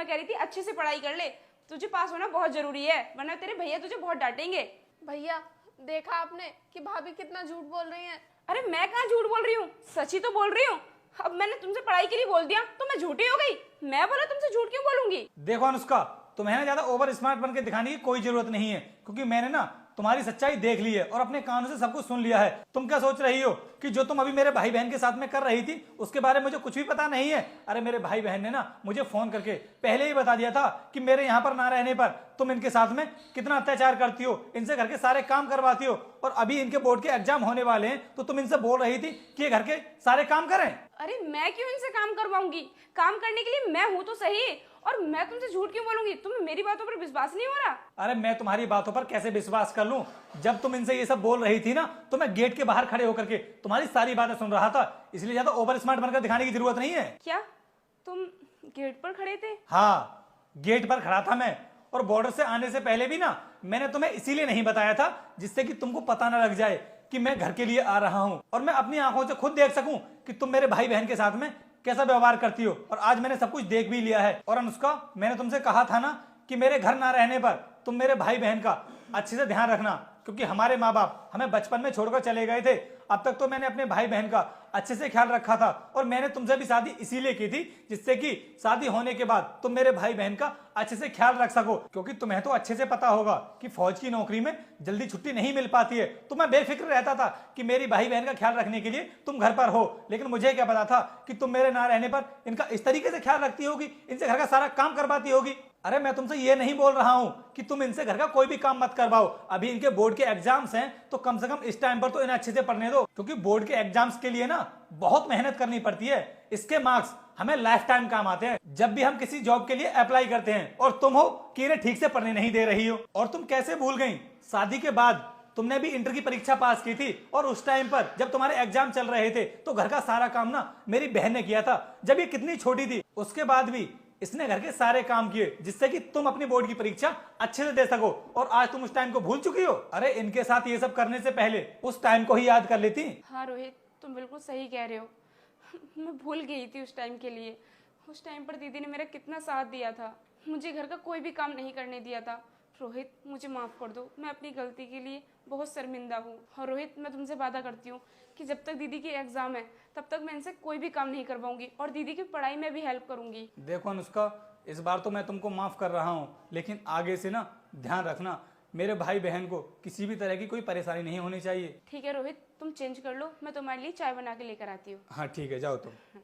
मैं कह रही थी अच्छे से पढ़ाई कर ले, तुझे पास होना बहुत जरूरी है, वरना तेरे भैया तुझे बहुत डांटेंगे। भैया देखा आपने कि भाभी कितना झूठ बोल रही हैं। अरे मैं कहाँ झूठ बोल रही हूँ, सच ही तो बोल रही हूँ। अब मैंने तुमसे पढ़ाई के लिए बोल दिया तो मैं झूठी हो गई? मैं बोला तुमसे झूठ क्यों बोलूंगी? देखो अनुष्का, तुम्हें ना ज्यादा ओवर स्मार्ट बन के दिखाने की कोई जरूरत नहीं है, क्योंकि मैंने ना तुम्हारी सच्चाई देख ली है और अपने कानों से सब कुछ सुन लिया है। तुम क्या सोच रही हो कि जो तुम अभी मेरे भाई बहन के साथ में कर रही थी उसके बारे में मुझे कुछ भी पता नहीं है? अरे मेरे भाई बहन ने ना मुझे फोन करके पहले ही बता दिया था कि मेरे यहाँ पर ना रहने पर तुम इनके साथ में कितना अत्याचार करती हो, इनसे घर के सारे काम करवाती हो, और अभी इनके बोर्ड के एग्जाम होने वाले हैं तो तुम इनसे बोल रही थी कि ये घर के सारे काम करें। अरे मैं क्यों इनसे काम करवाऊंगी? काम करने के लिए मैं हूं तो सही, और मैं तुमसे झूठ क्यों बोलूंगी? तुम्हें मेरी बातों पर विश्वास नहीं हो रहा? अरे मैं तुम्हारी बातों पर कैसे विश्वास कर लूं? जब तुम इनसे ये सब बोल रही थी ना तो मैं गेट के बाहर खड़े होकर के तुम्हारी सारी बातें सुन रहा था, इसलिए ज्यादा ओवर स्मार्ट बनकर दिखाने की जरूरत नहीं है। क्या तुम गेट पर खड़े थे? हाँ, गेट पर खड़ा था मैं, और बॉर्डर से आने से पहले भी ना मैंने तुम्हें इसीलिए नहीं बताया था जिससे कि तुमको पता ना लग जाए कि मैं घर के लिए आ रहा हूं, और मैं अपनी आंखों से खुद देख सकूं कि तुम मेरे भाई बहन के साथ में कैसा व्यवहार करती हो। और आज मैंने सब कुछ देख भी लिया है। और अनुष्का, मैंने तुमसे कहा था ना कि मेरे घर ना रहने पर तुम मेरे भाई बहन का अच्छे से ध्यान रखना, क्योंकि हमारे माँ बाप हमें बचपन में छोड़कर चले गए थे। अब तक तो मैंने अपने भाई बहन का अच्छे से ख्याल रखा था, और मैंने तुमसे भी शादी इसीलिए की थी जिससे कि शादी होने के बाद तुम मेरे भाई बहन का अच्छे से ख्याल रख सको, क्योंकि तुम्हें तो अच्छे से पता होगा कि फौज की नौकरी में जल्दी छुट्टी नहीं मिल पाती है। तो मैं बेफिक्र रहता था कि मेरी भाई बहन का ख्याल रखने के लिए तुम घर पर हो, लेकिन मुझे क्या पता था कि तुम मेरे ना रहने पर इनका इस तरीके से ख्याल रखती होगी, इनसे घर का सारा काम करवाती होगी। अरे मैं तुमसे ये नहीं बोल रहा हूं कि तुम इनसे घर का कोई भी काम मत करवाओ, अभी इनके बोर्ड के एग्जाम्स हैं तो कम से कम इस टाइम पर तो इन्हें अच्छे से पढ़ने दो, क्योंकि बोर्ड के एग्जाम्स के लिए ना बहुत मेहनत करनी पड़ती है। इसके मार्क्स हमें लाइफ टाइम काम आते हैं जब भी हम किसी जॉब के लिए अप्लाई करते हैं, और तुम हो कि इन्हें ठीक से पढ़ने नहीं दे रही हो। और तुम कैसे भूल गई, शादी के बाद तुमने भी इंटर की परीक्षा पास की थी, और उस टाइम पर जब तुम्हारे एग्जाम चल रहे थे तो घर का सारा काम ना मेरी बहन ने किया था, जब ये कितनी छोटी थी। उसके बाद भी इसने घर के सारे काम किए जिससे कि तुम अपनी बोर्ड की परीक्षा अच्छे से दे सको, और आज तुम उस टाइम को भूल चुकी हो। अरे इनके साथ ये सब करने से पहले उस टाइम को ही याद कर लेती। हाँ रोहित, तुम बिल्कुल सही कह रहे हो। मैं भूल गई थी उस टाइम के लिए। उस टाइम पर दीदी ने मेरा कितना साथ दिया था, मुझे घर का कोई भी काम नहीं करने दिया था। रोहित मुझे माफ़ कर दो, मैं अपनी गलती के लिए बहुत शर्मिंदा हूँ। और रोहित मैं तुमसे वादा करती हूँ कि जब तक दीदी की एग्ज़ाम है तब तक मैं इनसे कोई भी काम नहीं करवाऊंगी, और दीदी की पढ़ाई में भी हेल्प करूंगी। देखो अनुष्का, इस बार तो मैं तुमको माफ़ कर रहा हूँ, लेकिन आगे से ना ध्यान रखना मेरे भाई बहन को किसी भी तरह की कोई परेशानी नहीं होनी चाहिए। ठीक है रोहित, तुम चेंज कर लो, मैं तुम्हारे लिए चाय बना के लेकर आती हूँ। हाँ ठीक है, जाओ तुम।